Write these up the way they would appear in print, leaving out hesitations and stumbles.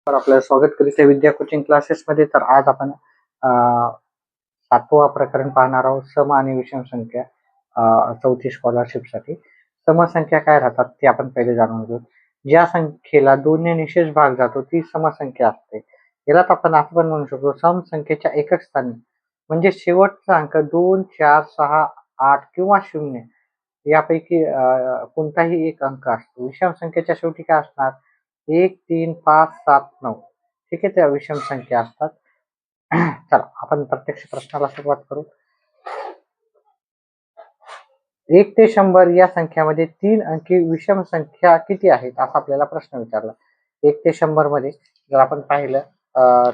तर आपलं स्वागत करीत आहे विद्या कोचिंग क्लासेस मध्ये. तर आज आपण 7वा प्रकरण पाहणार आहोत, सम आणि विषम संख्या. चौथी स्कॉलरशिप साठी समसंख्या काय राहतात ते आपण पहिले जाणून घेऊ. ज्या संख्येला 2 ने निशेष भाग जातो ती समसंख्या असते. यालाच आपण असं पण म्हणू शकतो सम संख्येच्या एकक स्थानी म्हणजे शेवटचा अंक 2, 4, 6, 8 किंवा 0 यापैकी कोणताही एक अंक असतो. विषम संख्येच्या शेवटी काय असणार? 1, 3, 5, 7, 9 ठीक आहे, त्या विषम संख्या असतात. चला आपण प्रत्यक्ष प्रश्नाला सुरुवात करू. 1 ते 100 या संख्यामध्ये 3 अंकी विषम संख्या किती आहेत असा आपल्याला प्रश्न विचारला. 1 ते 100 मध्ये जर आपण पाहिलं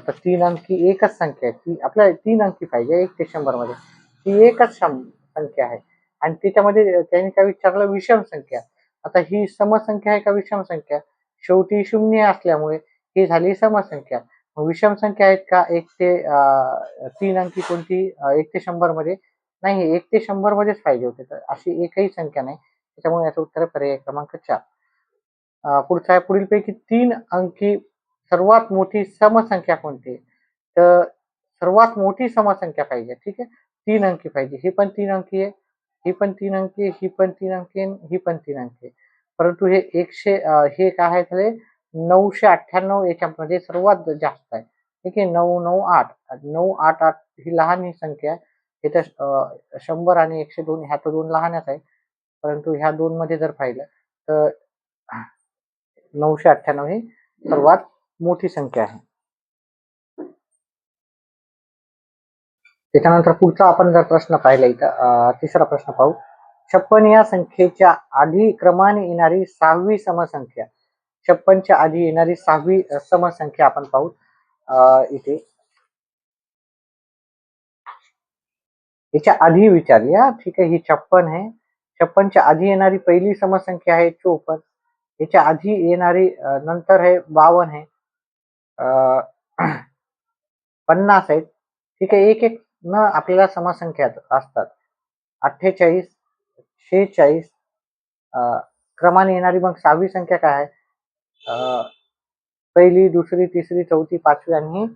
तर 3 अंकी एकच संख्या आहे. ती आपल्याला 3 अंकी पाहिजे 1 ते 100 मध्ये. ती एकच संख्या आहे आणि त्याच्यामध्ये त्यांनी काय विचारलं? विषम संख्या. आता ही समसंख्या आहे का विषम संख्या? शेवटी शून्य असल्यामुळे ही झाली समसंख्या. विषम संख्या आहेत का 1 ते 3 अंकी कोणती 1 ते 100 मध्ये? नाही, 1 ते 100 मध्येच पाहिजे होते. तर अशी एकही संख्या नाही. त्याच्यामुळे याचं उत्तर पर्याय क्रमांक 4. पुढचा आहे, पुढीलपैकी 3 अंकी सर्वात मोठी समसंख्या कोणती? तर सर्वात मोठी समसंख्या पाहिजे. ठीक आहे. 3 अंकी पाहिजे. ही पण 3 अंकी आहे. ही पण 3 अंकी आहे. ही पण 3 अंकी आहे. ही पण 3 अंकी आहे. परंतु हे हे काय आहे झाले 998 याच्यामध्ये सर्वात जास्त आहे. ठीक आहे. 998 988 ही लहान ही संख्या आहे. इथं 100 आणि 102 ह्या तर 2 लहानच आहे. परंतु ह्या 2 मध्ये जर पाहिलं तर 998 ही सर्वात मोठी संख्या आहे. त्याच्यानंतर पुढचा आपण जर प्रश्न पाहिला इथं तिसरा प्रश्न पाहू. 56 या संख्येच्या आधी क्रमाने येणारी 6वी समसंख्या. 56च्या आधी येणारी 6वी समसंख्या आपण पाहू. इथे याच्या आधी विचारली हा. ठीक आहे. ही 56 आहे. 56च्या आधी येणारी पहिली समसंख्या आहे 54. याच्या आधी येणारी नंतर आहे 52 आहे. 50 आहेत. ठीक आहे. एक एक न आपल्याला समसंख्या असतात. 48, 46 क्रमाने येणारी मग 6वी संख्या काय आहे? पहिली, दुसरी, तिसरी, चौथी, 5वी आणि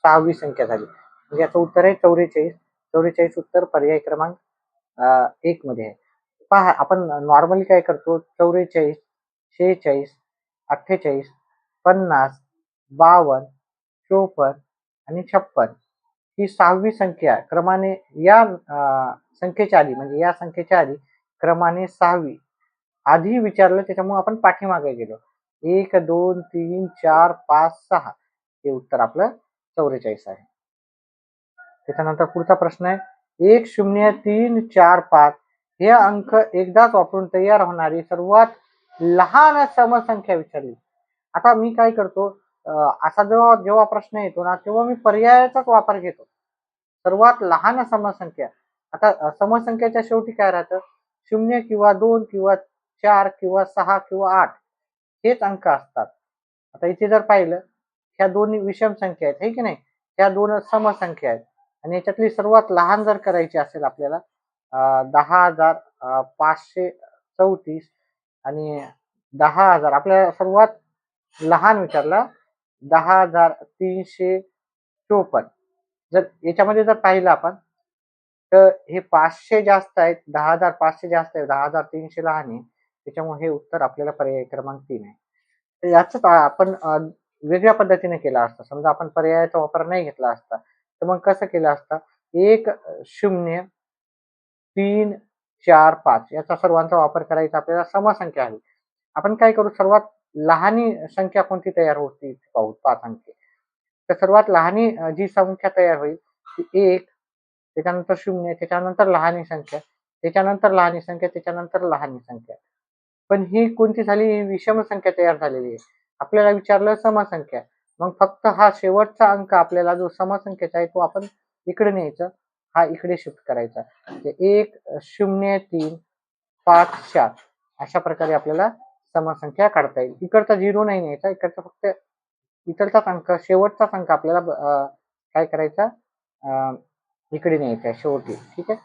6वी संख्या झाली. म्हणजे याचं उत्तर आहे 44. 44 उत्तर पर्याय क्रमांक 1 मध्ये आहे. पहा आपण नॉर्मली काय करतो 44, 46, 48, 50, 52, 54 आणि 56 ही 6वी संख्या क्रमाने या संख्येच्या आधी म्हणजे या संख्येच्या आधी क्रमाने 6वी आधी विचारलं त्याच्यामुळे आपण पाठीमागे गेलो. 1, 2, 3, 4, 5, 6 हे उत्तर आपलं 44 आहे. त्याच्यानंतर पुढचा प्रश्न आहे 1, 0, 3, 4, 5 हे अंक एकदाच वापरून तयार होणारी सर्वात लहान समसंख्या विचारली. आता मी काय करतो असा जेव्हा जेव्हा प्रश्न येतो ना तेव्हा मी पर्यायाचाच वापर घेतो. सर्वात लहान समसंख्या. आता समसंख्याच्या शेवटी काय राहतं? 0 किंवा 2 किंवा 4 किंवा 6 किंवा 8 हेच अंक असतात. आता इथे जर पाहिलं ह्या दोन्ही विषम संख्या आहेत, है की नाही? ह्या 2 समसंख्या आहेत आणि याच्यातली सर्वात लहान जर करायची असेल आपल्याला 10,534 आणि 10,000 आपल्याला सर्वात लहान विचारला 10,354. जर याच्यामध्ये जर पाहिलं आपण तर हे 500 जास्त आहेत, 10,500 जास्त आहे, 10,300 लहान आहे. त्याच्यामुळे हे उत्तर आपल्याला पर्याय क्रमांक 3 आहे. तर याच आपण वेगळ्या पद्धतीने केला असता. समजा आपण पर्यायाचा वापर नाही घेतला असता तर मग कसं केलं असतं? 1, 0, 3, 4, 5 याचा सर्वांचा वापर करायचा आपल्याला समसंख्या आहे. आपण काय करू सर्वात लहानी संख्या कोणती तयार होती पाहू 5 अंकी. तर सर्वात लहानी जी संख्या तयार होईल ती 1 त्याच्यानंतर 0 त्याच्यानंतर लहानी संख्या, त्याच्यानंतर लहानी संख्या, त्याच्यानंतर लहानी संख्या. पण ही कोणती झाली? ही विषम संख्या तयार झालेली आहे. आपल्याला विचारलं समसंख्या. मग फक्त हा शेवटचा अंक आपल्याला जो समसंख्येचा आहे तो आपण इकडे न्यायचा. हा इकडे शिफ्ट करायचा. 1, 0, 3, 5, 4 अशा प्रकारे आपल्याला समसंख्या काढता येईल. इकडचा 0 नाही न्यायचा. इकडचा फक्त इकडचाच अंक शेवटचाच अंक आपल्याला काय करायचा इकडे न्यायचा आहे शेवटी. ठीक आहे.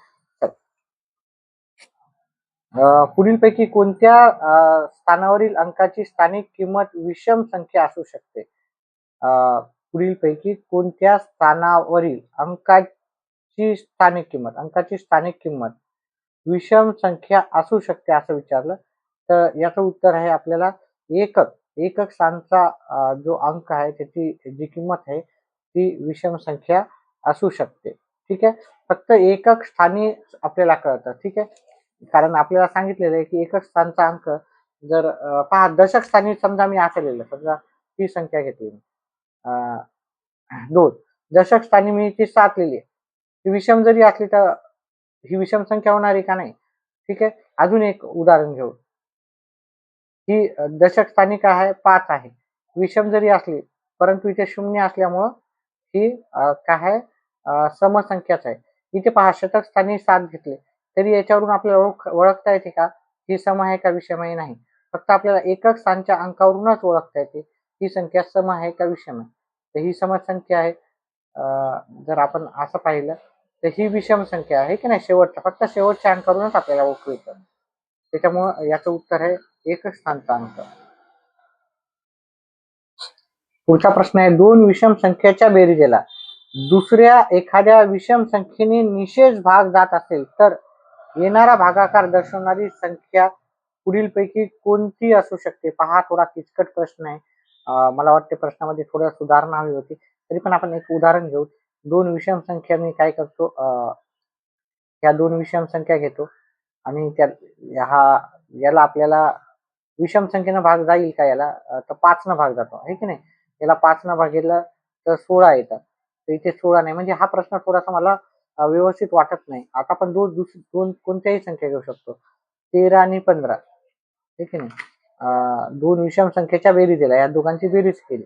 पुढीलपैकी कोणत्या स्थानावरील अंकाची स्थानिक किंमत विषम संख्या असू शकते? पुढीलपैकी कोणत्या स्थानावरील अंकाची स्थानिक किंमत विषम संख्या असू शकते असं विचारलं, तर याचं उत्तर आहे आपल्याला एकक स्थानचा जो अंक आहे त्याची जी किंमत आहे ती विषम संख्या असू शकते. ठीक आहे. फक्त एकक स्थानी आपल्याला कळतं. ठीक आहे. कारण आपल्याला सांगितलेलं आहे की एकक स्थानचा अंक जर पहा दशक स्थानी समजा मी असं लिहिलं, समजा ही संख्या घेतली 2. दशक स्थानी मी ती 7 लिहिली. ती विषम जरी असली तर ही विषम संख्या होणार आहे का नाही? ठीक आहे. अजून एक उदाहरण घेऊ. ही दशक स्थानी काय आहे 5 आहे. विषम जरी असली परंतु इथे शून्य असल्यामुळं ही काय आहे समसंख्याच आहे. इथे पहा शतक स्थानी 7 घेतले तरी याच्यावरून आपल्याला ओळखता येते का ही सम आहे का विषम आहे? नाही. फक्त आपल्याला एकक स्थानच्या अंकावरूनच ओळखता येते ही संख्या सम आहे का विषम आहे. तर ही समसंख्या आहे. जर आपण असं पाहिलं तर ही विषम संख्या आहे की नाही, फक्त शेवटच्या अंकावरूनच आपल्याला ओळखू येतं. त्याच्यामुळं याचं उत्तर आहे एकक स्थानचा अंक. पुढचा प्रश्न आहे, दोन विषम संख्येच्या बेरीजला दुसऱ्या एखाद्या विषम संख्येने निशेष भाग जात असेल तर येणारा भागाकार दर्शवणारी संख्या पुढीलपैकी कोणती असू शकते? पहा थोडा किचकट प्रश्न आहे. मला वाटते प्रश्नामध्ये थोडं सुधारणा हवी होती. तरी पण आपण एक उदाहरण घेऊ. दोन विषम संख्या मी काय करतो, ह्या दोन विषम संख्या घेतो आणि याला आपल्याला विषम संख्येनं भाग जाईल का याला, तर 5 न भाग जातो आहे की नाही. याला 5 न भागेला तर 16 येतात. तर इथे 16 नाही, म्हणजे हा प्रश्न थोडासा मला व्यवस्थित वाटत नाही. आता आपण दोन कोणत्याही संख्या घेऊ शकतो, 13 आणि 15 आहे की नाही. दोन विषम संख्येच्या बेरीज दिल्या, या दोघांची बेरीज केली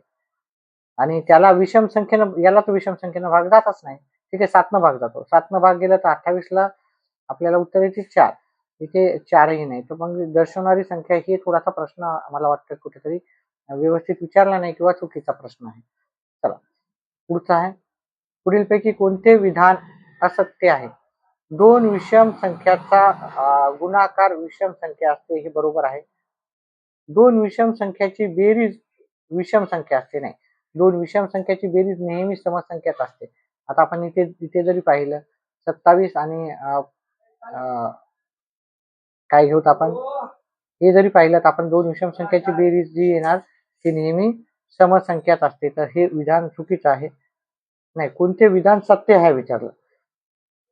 आणि त्याला विषम संख्येनं याला तर विषम संख्येनं भाग जातच नाही. ठीक आहे, 7 न भाग जातो. 7 न भाग गेला तर 28 ला आपल्याला उत्तर येते 4. इथे 4ही नाही. तर मग दर्शवणारी संख्या ही थोडासा प्रश्न मला वाटतं कुठेतरी व्यवस्थित विचारला नाही किंवा चुकीचा प्रश्न आहे. चला पुढचा आहे, पुढीलपैकी कोणते विधान असत्य आहे? दोन विषम संख्याचा गुणाकार विषम संख्या असते हे बरोबर आहे. दोन विषम संख्याची बेरीज विषम संख्या असते नाही. दोन विषम संख्याची बेरीज नेहमी समसंख्यात असते. आता आपण इथे जरी पाहिलं 27 आणि काय घेऊत आपण, हे जरी पाहिलं तर आपण दोन विषम संख्याची बेरीज जी येणार ती नेहमी समसंख्यात असते. तर हे विधान चुकीचं आहे. नाही, कोणते विधान सत्य आहे विचारलं,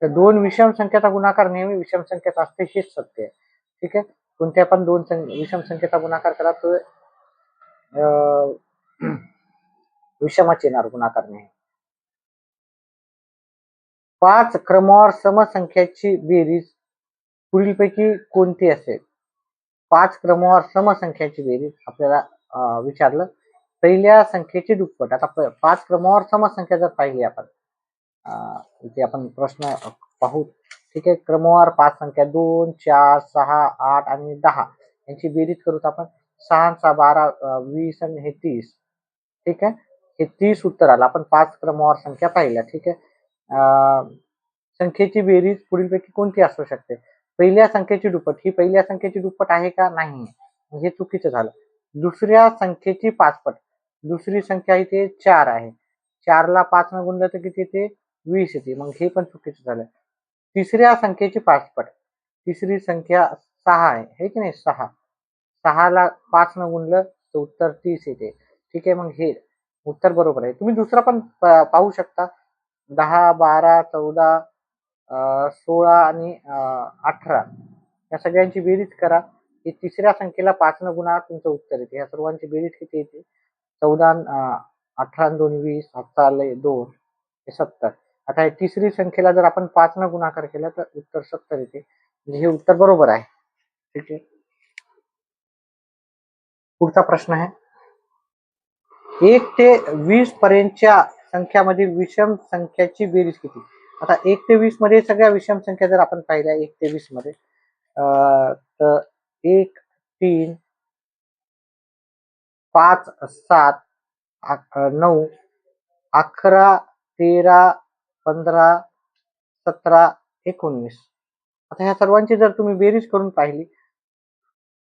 तर दोन विषम संख्येचा गुणाकार नेहमी विषम संख्येत असते हेच सत्य आहे. ठीक आहे. कोणत्या पण दोन विषम संख्येचा गुणाकार करा तो विषमच येणार गुणाकार नेहमी. 5 क्रमवार समसंख्याची बेरीज पुढीलपैकी कोणती असेल? 5 क्रमवार समसंख्याची बेरीज आपल्याला विचारलं. पहिल्या संख्येची दुप्पट. आता 5 क्रमवार समसंख्या जर पाहिली आपण, इथे आपण प्रश्न पाहू. ठीक आहे. क्रमवार 5 संख्या 2, 4, 6, 8 आणि 10 यांची बेरीज करू तर आपण 6, 6, 12, 20 आणि हे 30. ठीक आहे. हे 30 उत्तर आलं. आपण 5 क्रमवार संख्या पाहिल्या. ठीक आहे. संख्येची बेरीज पुढीलपैकी कोणती असू शकते? पहिल्या संख्येची दुप्पट. ही पहिल्या संख्येची दुप्पट आहे का? नाही. हे चुकीचं झालं. दुसऱ्या संख्येची पाचपट. दुसरी संख्या इथे 4 आहे. 4 ला 5 न गुणलं तर किती येते? 20 येते. मग हे पण चुकीचं झालं. तिसऱ्या संख्येची पाचपट. तिसरी संख्या 6 आहे, हे की नाही. 6 ला 5 न गुणलं तर उत्तर 30 येते. ठीक आहे. मग हे उत्तर बरोबर आहे. तुम्ही दुसरा पण पाहू शकता. 10, 12, 14, 16 आणि 18 या सगळ्यांची बेरीज करा. ही तिसऱ्या संख्येला 5 न गुणा तुमचं उत्तर येते. या सर्वांची बेरीज किती येते? 14, 18 आणि 2 20, 7 आले 2 हे 70. आता हे तिसरी संख्येला जर आपण 5 न गुणाकार केला तर उत्तर 70 येते. म्हणजे हे उत्तर बरोबर आहे. ठीक आहे. पुढचा प्रश्न आहे, 1 ते 20 पर्यंतच्या संख्यामधील विषम संख्याची बेरीज किती? आता 1 ते 20 मध्ये सगळ्या विषम संख्या जर आपण पाहिल्या 1 ते 20 मध्ये, तर 1, 3, 5, 7, 9, 11, 13, 15, 17, 19. आता ह्या सर्वांची जर तुम्ही बेरीज करून पाहिली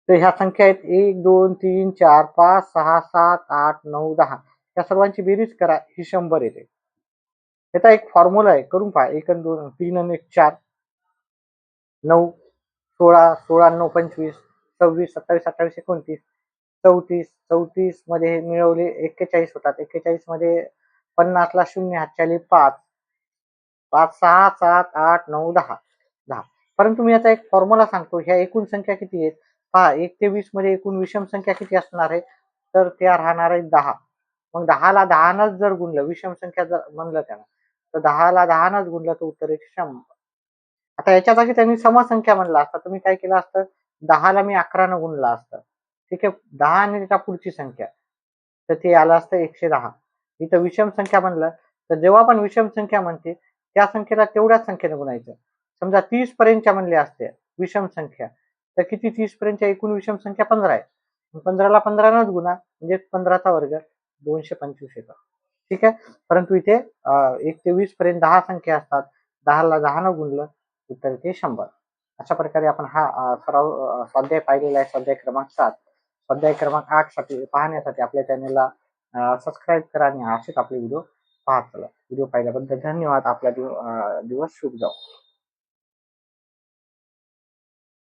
तर ह्या संख्या आहेत 1, 2, 3, 4, 5, 6, 7, 8, 9, 10. त्या सर्वांची बेरीज करा, ही 100 येते. त्याचा एक फॉर्म्युला आहे, करून पहा. 1 आणि 2 3 आणि 1 4 9 16 16 9 25 26 27 28 29 34 34 मध्ये मिळवले 41 होतात. 41 मध्ये 50 ला 0 हातच्याली 5 5 6 7 8 9 10 10. परंतु मी आता एक फॉर्म्युला सांगतो. ह्या एकूण संख्या किती आहेत पहा. 1 ते 20 मध्ये एकूण विषम संख्या किती असणार आहे, तर त्या राहणार आहेत 10. मग 10 ला 10 नच जर गुणलं, विषम संख्या जर म्हणलं त्यानं, तर 10 ला 10 नच गुणलं तर उत्तर येते 100. आता याच्या जागी त्यांनी समसंख्या म्हणला असता, तर मी काय केलं असतं, 10 ला मी 11 न गुणलं असतं. ठीक आहे. 10 आणि त्याच्या पुढची संख्या, तर ते आलं असतं 110. इथं विषम संख्या म्हणलं, तर जेव्हा आपण विषम संख्या म्हणते त्या संख्येला तेवढ्याच संख्येने गुणायचं. समजा 30 पर्यंतच्या म्हणल्या असत्या विषम संख्या, तर किती 30 पर्यंतच्या एकूण विषम संख्या 15 आहे. 15 ला 15 नच गुणा, म्हणजे 15चा वर्ग 225 येतं. ठीक आहे. परंतु इथे 1 ते 20 पर्यंत 10 संख्या असतात. 10 ला 10 न गुणलं उत्तर येते 100. अशा प्रकारे आपण हा सराव स्वाध्याय पाहिलेला आहे. स्वाध्याय क्रमांक 7. स्वाध्याय क्रमांक 8 साठी पाहण्यासाठी आपल्या चॅनेलला सबस्क्राईब करा आणि असेच आपले व्हिडिओ पाहत चला. व्हिडिओ पाहिल्याबद्दल धन्यवाद. आपला दिवस शुभ जाओ.